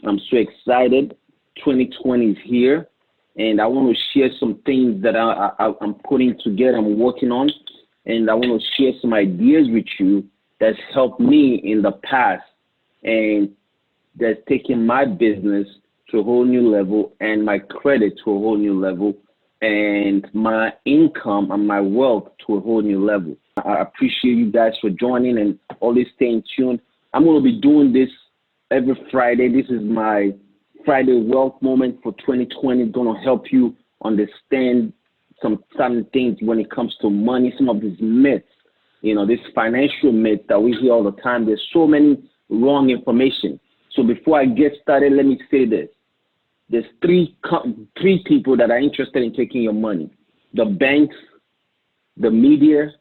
I'm so excited. 2020 is here, and I want to share some things that I'm putting together, I'm working on, and I want to share some ideas with you that's helped me in the past and that's taken my business to a whole new level and my credit to a whole new level and my income and my wealth to a whole new level. I appreciate you guys for joining and always staying tuned. I'm going to be doing this every Friday. This is my Friday wealth moment for 2020. It's going to help you understand some certain things when it comes to money, some of these myths, this financial myth that we hear all the time. There's so many wrong information. So before I get started, let me say this. There's three people that are interested in taking your money: the banks, the media,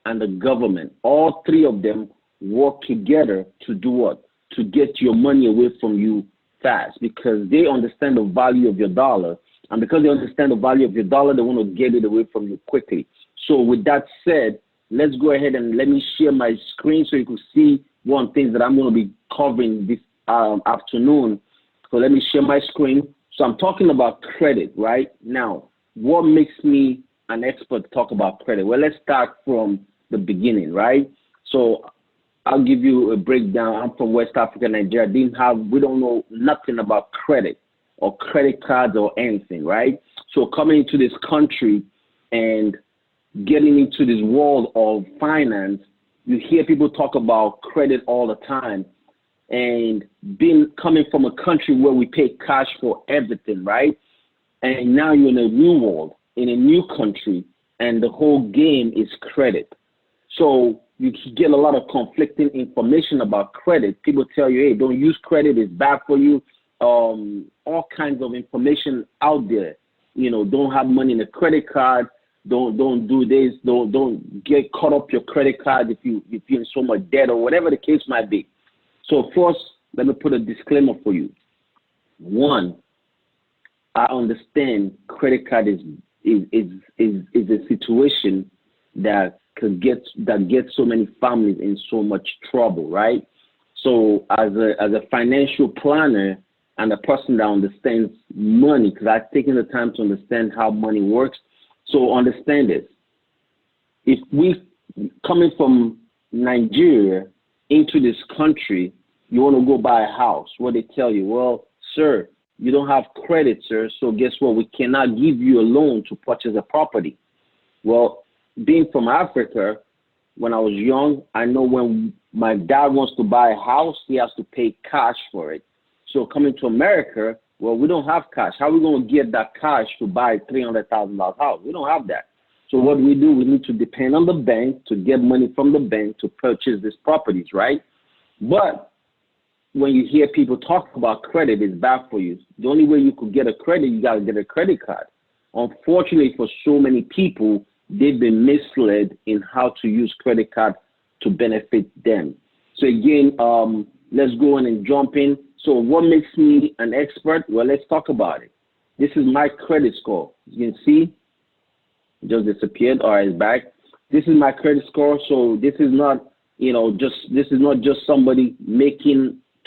and the government. All three of them work together to do what? To get your money away from you fast, because they understand the value of your dollar. And because they understand the value of your dollar, they want to get it away from you quickly. So with that said, let's go ahead and let me share my screen so you can see one thing that I'm going to be covering this afternoon. So let me share my screen. So I'm talking about credit right now. What makes me an expert to talk about credit? Well, let's start from the beginning, right? So I'll give you a breakdown. I'm from West Africa, Nigeria. We don't know nothing about credit or credit cards or anything, right? So coming into this country and getting into this world of finance, you hear people talk about credit all the time. And coming from a country where we pay cash for everything, right? And now you're in a new world, in a new country, and the whole game is credit. So you get a lot of conflicting information about credit. People tell you, hey, don't use credit, it's bad for you. All kinds of information out there. Don't have money in a credit card. Don't do this. Don't get caught up your credit card if you're in so much debt or whatever the case might be. So first, let me put a disclaimer for you. One, I understand credit card is a situation that gets so many families in so much trouble, right? So as a financial planner and a person that understands money, because I've taken the time to understand how money works. So understand this. If we coming from Nigeria into this country, you want to go buy a house. What they tell you, well, sir, you don't have credit, sir. So guess what? We cannot give you a loan to purchase a property. Well, being from Africa, when I was young, I know when my dad wants to buy a house, he has to pay cash for it. So coming to America, well, we don't have cash. How are we going to get that cash to buy a $300,000 house? We don't have that. So what we do, we need to depend on the bank to get money from the bank to purchase these properties, right? But when you hear people talk about credit, it's bad for you. The only way you could get a credit, you got to get a credit card. Unfortunately, for so many people, they've been misled in how to use credit card to benefit them. So again, let's go in and jump in. So what makes me an expert? Well, let's talk about it. This is my credit score. You can see, it just disappeared. All right, it's back. This is my credit score. So this is not, just somebody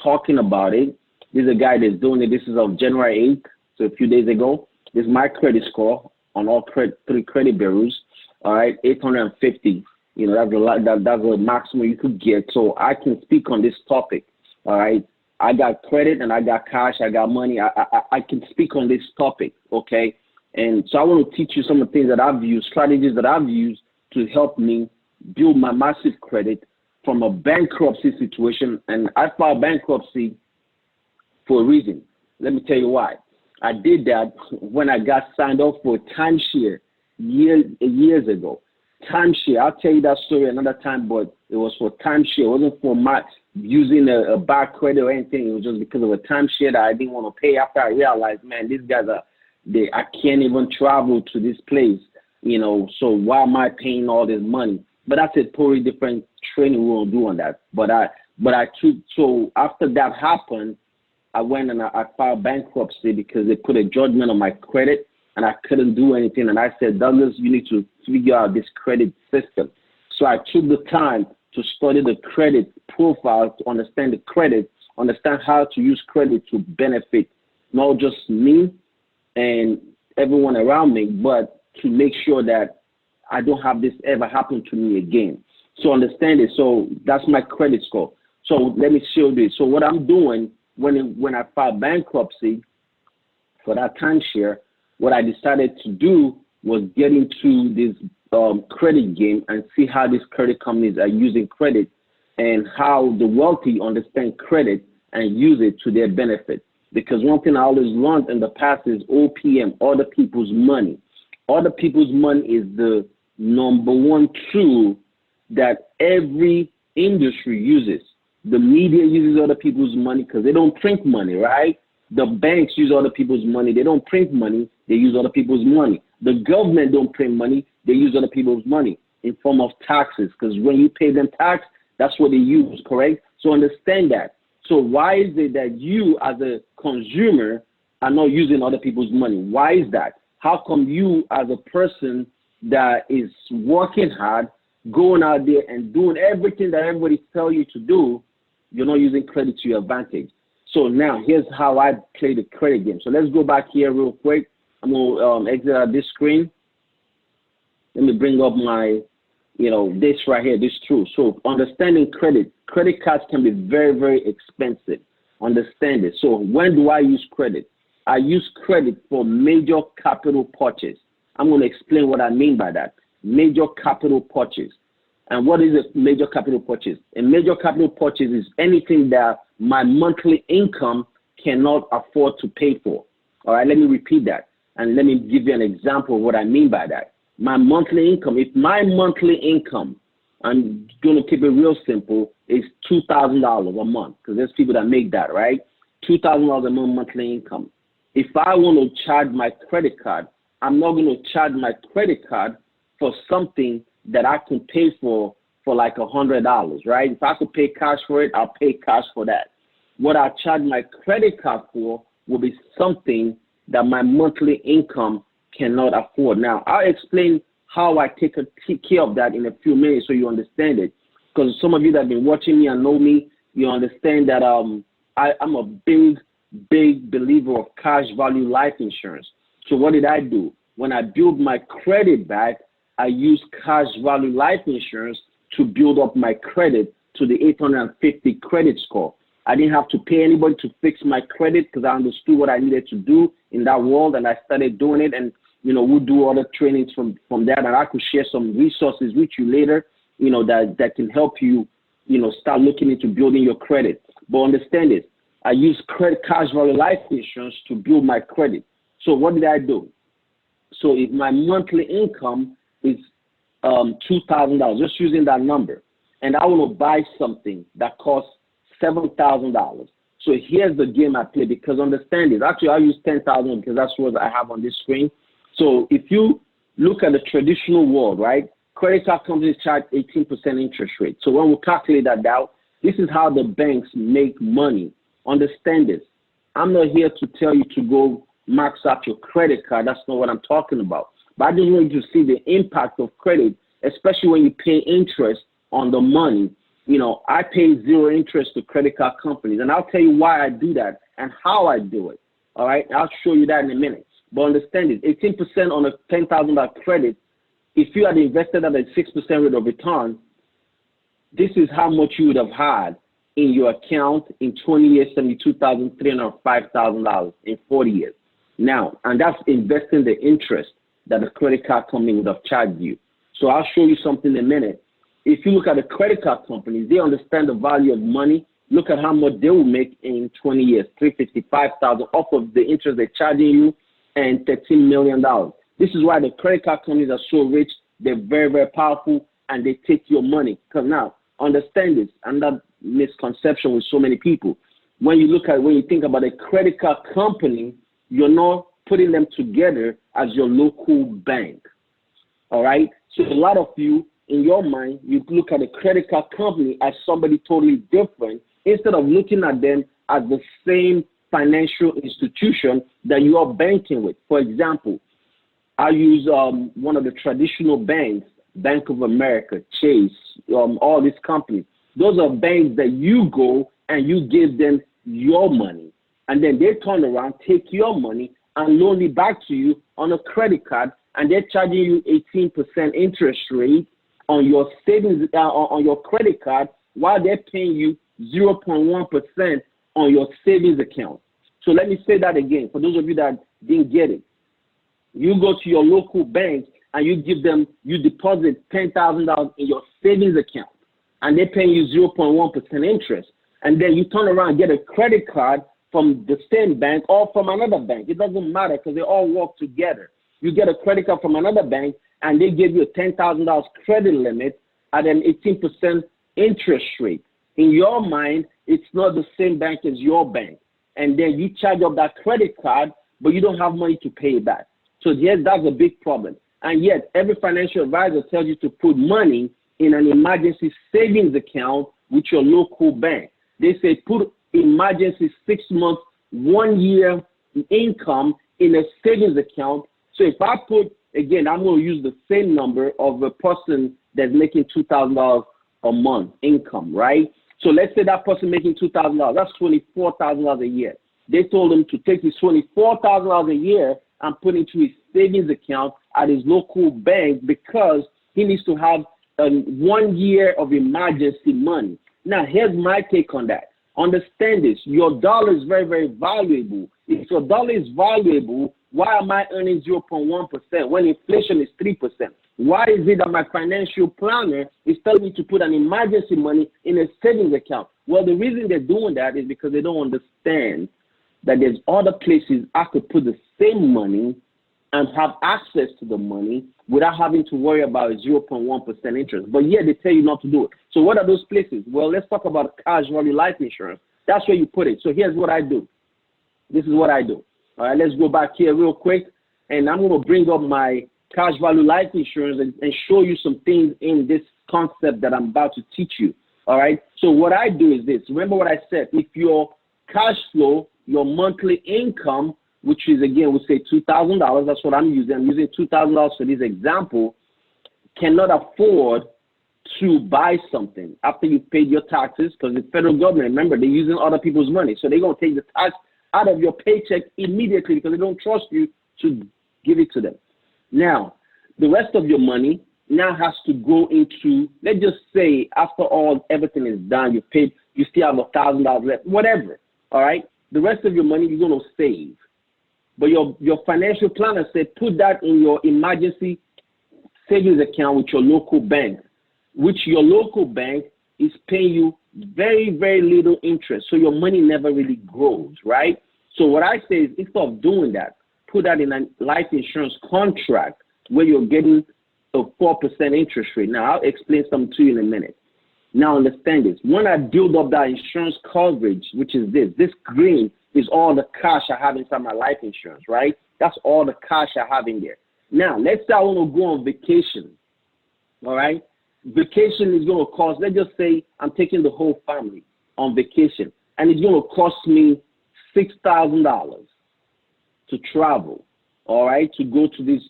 talking about it. This is a guy that's doing it. This is of January 8th, so a few days ago. This is my credit score on all three credit bureaus. All right, 850. That's the maximum you could get. So I can speak on this topic. All right, I got credit and I got cash. I got money. I can speak on this topic. Okay, and so I want to teach you some of the things that I've used, strategies that I've used to help me build my massive credit from a bankruptcy situation. And I filed bankruptcy for a reason. Let me tell you why. I did that when I got signed up for a timeshare years ago. Timeshare, I'll tell you that story another time, but it was for timeshare. It wasn't for my using a bad credit or anything. It was just because of a timeshare that I didn't want to pay after I realized, man, these guys I can't even travel to this place, so why am I paying all this money? But that's a totally different training we will do on that. So after that happened, I went and I filed bankruptcy because they put a judgment on my credit and I couldn't do anything. And I said, Douglas, you need to figure out this credit system. So I took the time to study the credit profile, to understand the credit understand how to use credit to benefit not just me and everyone around me, but to make sure that I don't have this ever happen to me again. So understand it. So that's my credit score. So let me show this. So what I'm doing when I filed bankruptcy for that timeshare, what I decided to do was get into this credit game and see how these credit companies are using credit and how the wealthy understand credit and use it to their benefit. Because one thing I always learned in the past is OPM, other people's money. Other people's money is the number one tool that every industry uses. The media uses other people's money because they don't print money, right? The banks use other people's money. They don't print money. They use other people's money. The government don't print money. They use other people's money in form of taxes, because when you pay them tax, that's what they use, correct? So understand that. So why is it that you as a consumer are not using other people's money? Why is that? How come you as a person that is working hard, going out there and doing everything that everybody tells you to do, you're not using credit to your advantage? So now here's how I play the credit game. So let's go back here real quick. I'm going to exit out this screen. Let me bring up my, this right here, this truth. So understanding credit cards can be very, very expensive. Understand it. So when do I use credit? I use credit for major capital purchase. I'm going to explain what I mean by that. Major capital purchase. And what is a major capital purchase? A major capital purchase is anything that my monthly income cannot afford to pay for. All right, let me repeat that. And let me give you an example of what I mean by that. My monthly income, if my monthly income, I'm going to keep it real simple, is $2,000 a month, because there's people that make that, right? $2,000 a month monthly income. If I want to charge my credit card, I'm not going to charge my credit card for something that I can pay for like $100, right? If I could pay cash for it, I'll pay cash for that. What I charge my credit card for will be something that my monthly income cannot afford. Now, I'll explain how I take care of that in a few minutes so you understand it. Because some of you that have been watching me and know me, you understand that I'm a big believer of cash value life insurance. So what did I do? When I build my credit back, I use cash value life insurance to build up my credit to the 850 credit score. I didn't have to pay anybody to fix my credit because I understood what I needed to do in that world, and I started doing it. And we'll do other trainings from that, and I could share some resources with you later, that can help you, start looking into building your credit. But understand this, I use cash value life insurance to build my credit. So what did I do? So if my monthly income is $2,000, just using that number, and I want to buy something that costs $7,000. So here's the game I play, because understand this. Actually, I'll use 10,000 because that's what I have on this screen. So if you look at the traditional world, right, credit card companies charge 18% interest rate. So when we calculate that out, this is how the banks make money. Understand this. I'm not here to tell you to go max out your credit card. That's not what I'm talking about. But I just want you to see the impact of credit, especially when you pay interest on the money. I pay zero interest to credit card companies, and I'll tell you why I do that and how I do it. All right, I'll show you that in a minute. But understand it, 18% on a $10,000 credit, if you had invested at a 6% rate of return, this is how much you would have had in your account in 20 years, $72,300 or $5,000 in 40 years. Now, and that's investing the interest that the credit card company would have charged you. So I'll show you something in a minute. If you look at the credit card companies, they understand the value of money. Look at how much they will make in 20 years, $355,000 off of the interest they're charging you, and $13 million. This is why the credit card companies are so rich. They're very, very powerful, and they take your money. Because now, understand this, and that misconception with so many people. When you think about a credit card company, you're not putting them together as your local bank. All right? So a lot of you, in your mind, you look at a credit card company as somebody totally different instead of looking at them as the same financial institution that you are banking with. For example, I use one of the traditional banks, Bank of America, Chase, all these companies. Those are banks that you go and you give them your money. And then they turn around, take your money, and loan it back to you on a credit card, and they're charging you 18% interest rate on your savings on your credit card, while they're paying you 0.1% on your savings account. So let me say that again for those of you that didn't get it. You go to your local bank and you deposit $10,000 in your savings account, and they're paying you 0.1% interest. And then you turn around and get a credit card from the same bank or from another bank. It doesn't matter because they all work together. You get a credit card from another bank and they give you a $10,000 credit limit at an 18% interest rate. In your mind, it's not the same bank as your bank. And then you charge up that credit card, but you don't have money to pay it back. So yes, that's a big problem. And yet every financial advisor tells you to put money in an emergency savings account with your local bank. They say put emergency 6 months, 1 year income in a savings account. So if I put, again, I'm going to use the same number of a person that's making $2,000 a month income, right? So let's say that person making $2,000, that's $24,000 a year. They told him to take his $24,000 a year and put into his savings account at his local bank because he needs to have 1 year of emergency money. Now, here's my take on that. Understand this. Your dollar is very, very valuable. If your dollar is valuable, why am I earning 0.1% when inflation is 3%? Why is it that my financial planner is telling me to put an emergency money in a savings account? Well, the reason they're doing that is because they don't understand that there's other places I could put the same money and have access to the money without having to worry about 0.1% interest. But yet they tell you not to do it. So what are those places? Well, let's talk about cash value life insurance. That's where you put it. So here's what I do. This is what I do. All right, let's go back here real quick. And I'm going to bring up my cash value life insurance and show you some things in this concept that I'm about to teach you. All right. So what I do is this. Remember what I said. If your cash flow, your monthly income, which is, again, we say $2,000. That's what I'm using. I'm using $2,000 for this example, cannot afford to buy something after you've paid your taxes, because the federal government, remember, they're using other people's money. So they're going to take the tax out of your paycheck immediately because they don't trust you to give it to them. Now, the rest of your money now has to go into, let's just say, after everything is done, you paid, you still have $1,000 left, whatever, all right? The rest of your money you're going to save. But your financial planner said put that in your emergency savings account with your local bank, which your local bank is paying you very, very little interest. So your money never really grows, right? So what I say is instead of doing that, put that in a life insurance contract where you're getting a 4% interest rate. Now, I'll explain something to you in a minute. Now, understand this. When I build up that insurance coverage, which is this green is all the cash I have inside my life insurance, right? That's all the cash I have in there. Now, let's say I want to go on vacation, all right? Vacation is going to cost, let's just say I'm taking the whole family on vacation, and it's going to cost me $6,000 to travel, all right, to go to this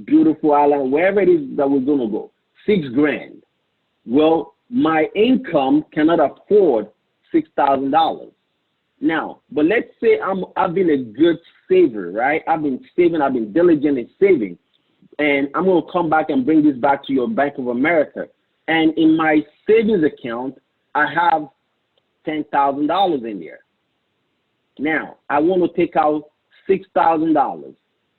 beautiful island, wherever it is that we're going to go, $6,000. Well, my income cannot afford $6,000. Now, but let's say I've been a good saver, right? I've been saving, I've been diligent in saving, and I'm going to come back and bring this back to your Bank of America. And in my savings account, I have $10,000 in there. Now, I want to take out $6,000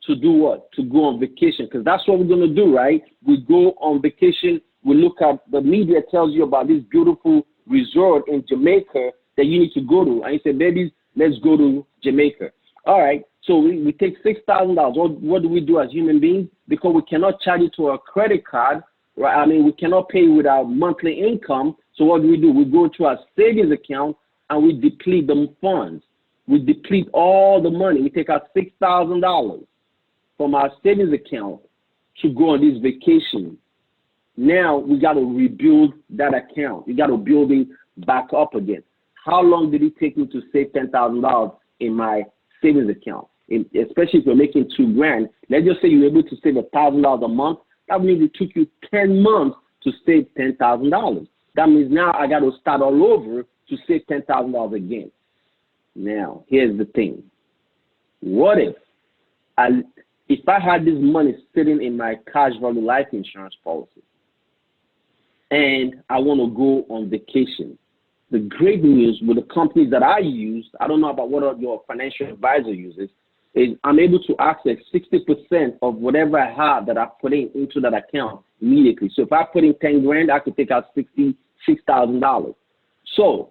to do what? To go on vacation, because that's what we're going to do, right? We go on vacation. We look at, the media tells you about this beautiful resort in Jamaica that you need to go to. And you say, babies, let's go to Jamaica. All right. So we take $6,000. What do we do as human beings? Because we cannot charge it to our credit card, right? I mean, we cannot pay with our monthly income. So what do? We go to our savings account and we deplete the funds. We deplete all the money. We take out $6,000 from our savings account to go on this vacation. Now we got to rebuild that account. You got to build it back up again. How long did it take me to save $10,000 in my savings account? Especially if you're making $2,000. Let's just say you're able to save $1,000 a month. That means it took you 10 months to save $10,000. That means now I got to start all over to save $10,000 again. Now, here's the thing. What if I had this money sitting in my cash value life insurance policy and I want to go on vacation? The great news with the companies that I use, I don't know about what your financial advisor uses, is I'm able to access 60% of whatever I have that I put into that account immediately. So if I put in 10 grand, I could take out $66,000. So,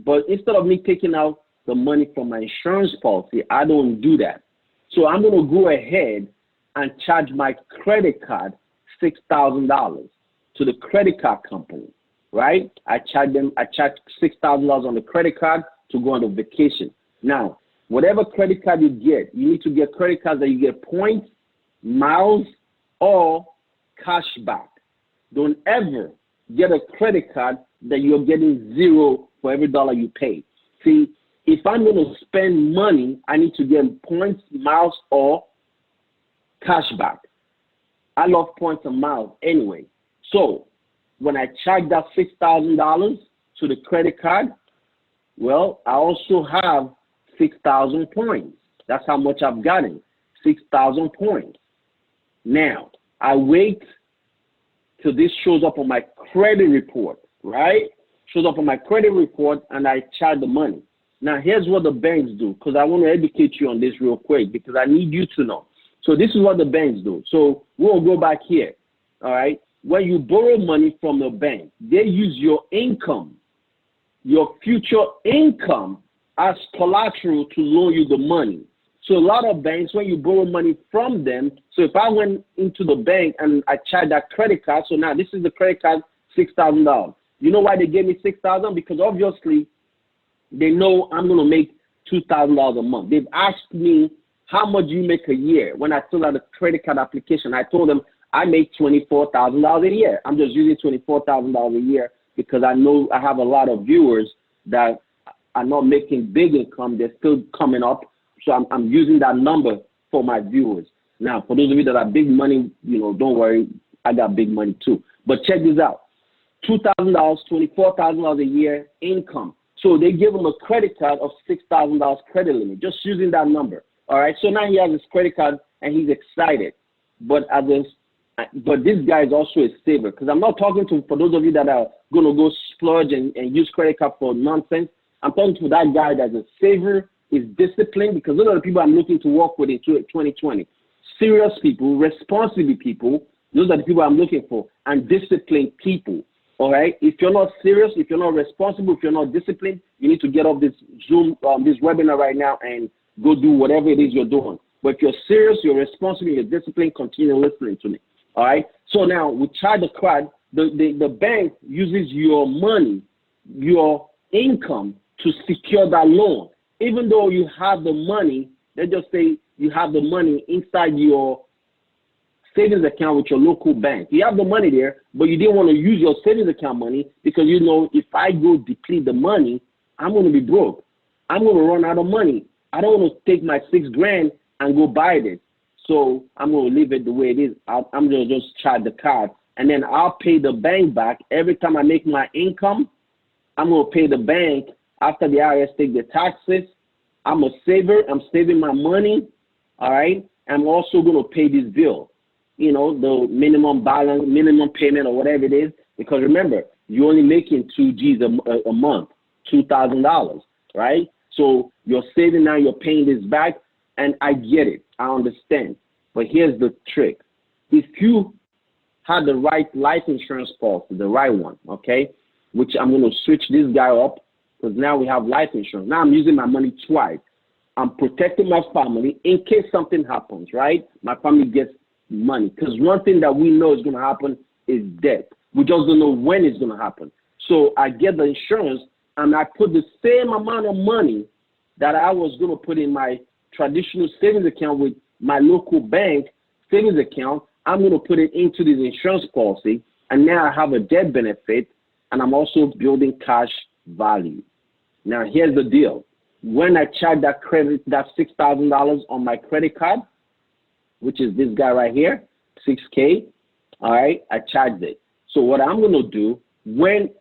but instead of me taking out the money from my insurance policy, I don't do that. So I'm going to go ahead and charge my credit card $6,000 to the credit card company, right? I charge $6,000 on the credit card to go on the vacation. Now, whatever credit card you get, you need to get credit cards that you get points, miles, or cash back. Don't ever get a credit card that you're getting zero for every dollar you pay. See, if I'm going to spend money, I need to get points, miles, or cash back. I love points and miles anyway. So when I charge that $6,000 to the credit card, well, I also have 6,000 points. That's how much I've gotten, 6,000 points. Now, I wait till this shows up on my credit report, right? Shows up on my credit report, and I charge the money. Now, here's what the banks do, because I want to educate you on this real quick, because I need you to know. So this is what the banks do. So we'll go back here, all right? When you borrow money from the bank, they use your income, your future income, as collateral to loan you the money. So a lot of banks, when you borrow money from them, so if I went into the bank and I charged that credit card, so now this is the credit card, $6,000. You know why they gave me $6,000? Because obviously they know I'm going to make $2,000 a month. They've asked me, how much do you make a year? When I fill out a credit card application, I told them I make $24,000 a year. I'm just using $24,000 a year because I know I have a lot of viewers that are not making big income. They're still coming up. So I'm using that number for my viewers. Now, for those of you that have big money, don't worry. I got big money too. But check this out. $2,000, $24,000 a year income. So they give him a credit card of $6,000 credit limit, just using that number. All right. So now he has his credit card and he's excited. But this guy is also a saver, because I'm not talking to, for those of you that are going to go splurge and use credit card for nonsense. I'm talking to that guy that's a saver, is disciplined, because those are the people I'm looking to work with in 2020. Serious people, responsible people, those are the people I'm looking for, and disciplined people. All right. If you're not serious, if you're not responsible, if you're not disciplined, you need to get off this Zoom, this webinar right now and go do whatever it is you're doing. But if you're serious, you're responsible, you're disciplined, continue listening to me. All right. So now we charge the card. The bank uses your money, your income, to secure that loan. Even though you have the money, let's just say you have the money inside your savings account with your local bank. You have the money there, but you didn't want to use your savings account money because if I go deplete the money, I'm going to be broke. I'm going to run out of money. I don't want to take my $6,000 and go buy this. So I'm going to leave it the way it is. I'm going to just charge the card, and then I'll pay the bank back every time I make my income. I'm going to pay the bank after the IRS take the taxes. I'm a saver. I'm saving my money. All right. I'm also going to pay this bill, the minimum balance, minimum payment, or whatever it is. Because remember, you're only making $2,000 a month, $2,000, right? So you're saving now, you're paying this back, and I get it. I understand. But here's the trick. If you had the right life insurance policy, the right one, okay, which I'm going to switch this guy up, because now we have life insurance. Now I'm using my money twice. I'm protecting my family in case something happens, right? My family gets money. Because one thing that we know is going to happen is death. We just don't know when it's going to happen. So I get the insurance, and I put the same amount of money that I was going to put in my traditional savings account with my local bank savings account. I'm going to put it into this insurance policy, and now I have a death benefit, and I'm also building cash value. Now, here's the deal. When I charge that $6,000 on my credit card, which is this guy right here, $6K, all right, I charged it. So what I'm going to do,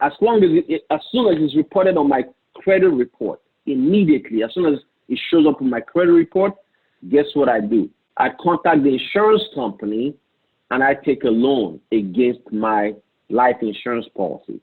as soon as it's reported on my credit report, immediately. As soon as it shows up in my credit report, guess what I do? I contact the insurance company and I take a loan against my life insurance policy.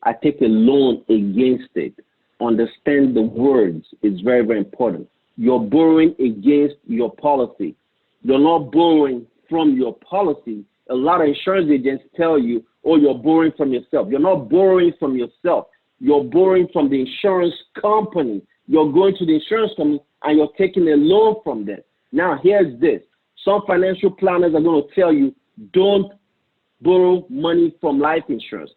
I take a loan against it. Understand the words. It's very, very important. You're borrowing against your policy. You're not borrowing from your policy. A lot of insurance agents tell you, oh, you're borrowing from yourself. You're not borrowing from yourself. You're borrowing from the insurance company. You're going to the insurance company and you're taking a loan from them. Now, here's this. Some financial planners are going to tell you, don't borrow money from life insurance.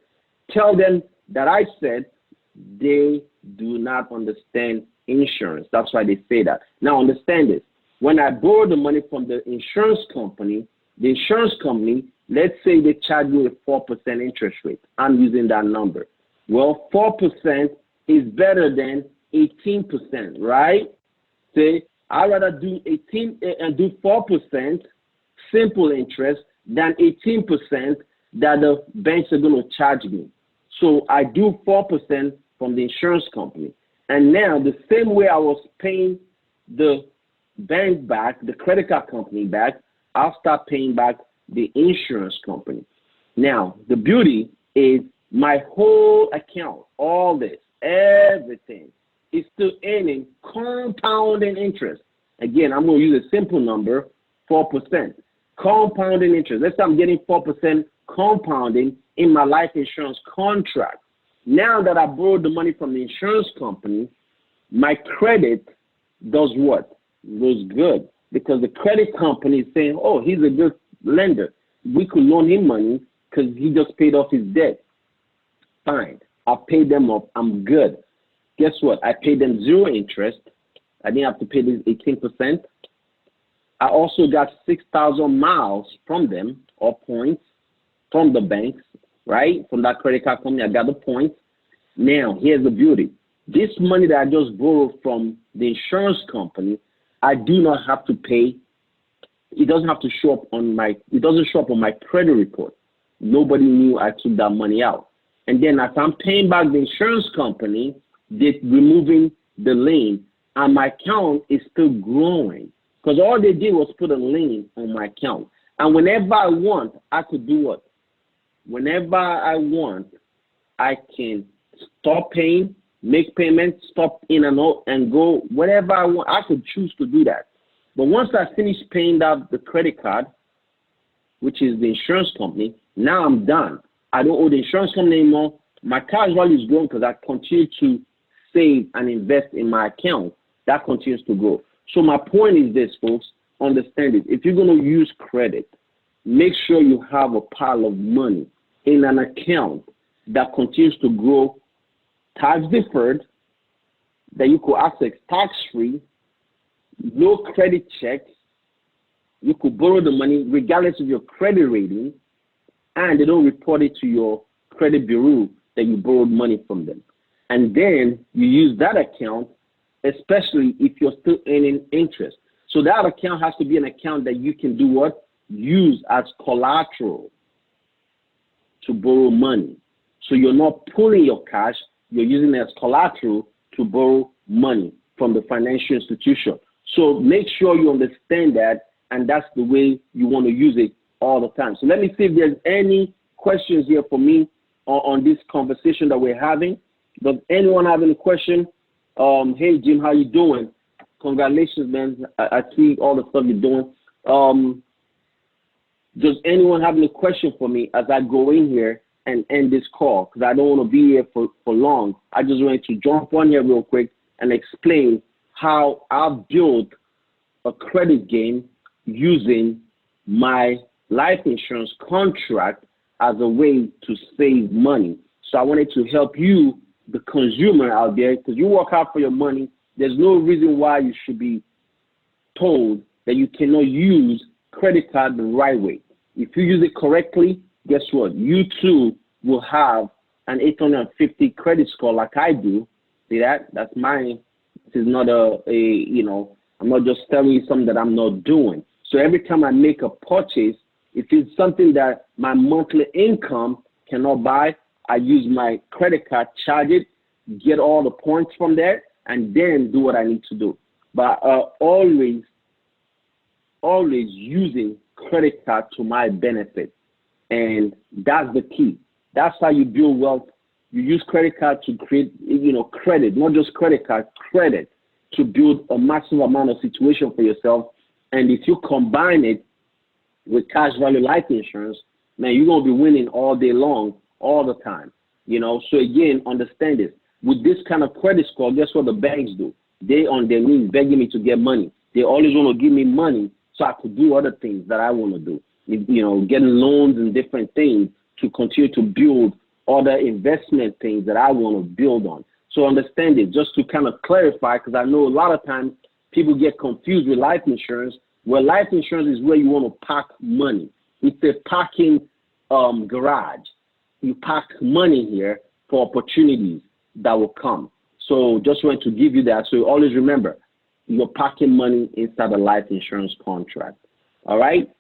Tell them that I said they do not understand insurance. That's why they say that. Now, understand this. When I borrow the money from the insurance company, let's say they charge me a 4% interest rate. I'm using that number. Well, 4% is better than 18%, right? Say, I'd rather do 4% simple interest than 18% that the banks are going to charge me. So I do 4% from the insurance company. And now the same way I was paying the bank back, the credit card company back, I'll start paying back the insurance company. Now, the beauty is my whole account, all this, everything is still earning compounding interest. Again, I'm going to use a simple number, 4%. Compounding interest. Let's say I'm getting 4% compounding in my life insurance contract. Now that I borrowed the money from the insurance company, my credit does what? Goes good. Because the credit company is saying, oh, he's a good lender. We could loan him money because he just paid off his debt. Fine. I'll pay them off. I'm good. Guess what? I paid them 0 interest. I didn't have to pay this 18%. I also got 6,000 miles from them, or points, from the banks, right? From that credit card company, I got the points. Now, here's the beauty. This money that I just borrowed from the insurance company, I do not have to pay. It doesn't have to show up on my, it doesn't show up on my credit report. Nobody knew I took that money out. And then as I'm paying back the insurance company, they're removing the lien, and my account is still growing. Because all they did was put a lien on my account. And whenever I want, I could do what? Whenever I want, I can stop paying, make payments, stop in and out, and go whatever I want. I could choose to do that. But once I finish paying out the credit card, which is the insurance company, now I'm done. I don't owe the insurance company anymore. My cash value is growing because I continue to save and invest in my account. That continues to grow. So my point is this, folks. Understand it. If you're going to use credit, make sure you have a pile of money in an account that continues to grow, tax deferred, that you could access tax-free, no credit checks. You could borrow the money regardless of your credit rating, and they don't report it to your credit bureau that you borrowed money from them. And then you use that account, especially if you're still earning interest. So that account has to be an account that you can do what? Use as collateral to borrow money. So you're not pulling your cash, you're using it as collateral to borrow money from the financial institution. So make sure you understand that, and that's the way you want to use it all the time. So let me see if there's any questions here for me on this conversation that we're having. Does anyone have any question? Hey, Jim, how you doing? Congratulations, man. I see all the stuff you're doing. Does anyone have any question for me as I go in here and end this call? Because I don't want to be here for long. I just wanted to jump on here real quick and explain how I've built a credit game using my life insurance contract as a way to save money. So I wanted to help you, the consumer out there, because you work hard for your money. There's no reason why you should be told that you cannot use credit card the right way. If you use it correctly, guess what? You too will have an 850 credit score like I do. See that? That's mine. This is not I'm not just telling you something that I'm not doing. So every time I make a purchase, if it's something that my monthly income cannot buy, I use my credit card, charge it, get all the points from there, and then do what I need to do. But always using credit card to my benefit. And that's the key. That's how you build wealth. You use credit card to create, credit, not just credit card, credit to build a massive amount of situation for yourself. And if you combine it with cash value life insurance, man, you're going to be winning all day long, all the time. So again, understand this. With this kind of credit score, guess what the banks do? They on their knees begging me to get money. They always want to give me money so I could do other things that I want to do. Getting loans and different things to continue to build other investment things that I want to build on. So understand it, just to kind of clarify, because I know a lot of times people get confused with life insurance, where life insurance is where you want to park money. It's a parking garage. You park money here for opportunities that will come. So just want to give you that. So always remember, you're parking money inside a life insurance contract. All right?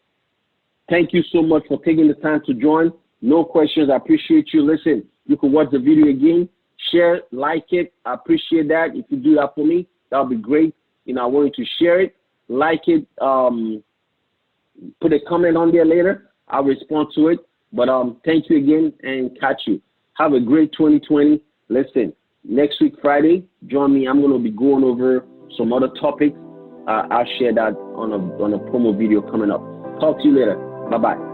Thank you so much for taking the time to join. No questions. I appreciate you. Listen, you can watch the video again, share, like it. I appreciate that. If you do that for me, that would be great. I want you to share it, like it, put a comment on there later. I'll respond to it. But thank you again and catch you. Have a great 2020. Listen, next week, Friday, join me. I'm going to be going over some other topics. I'll share that on a promo video coming up. Talk to you later. Bye-bye.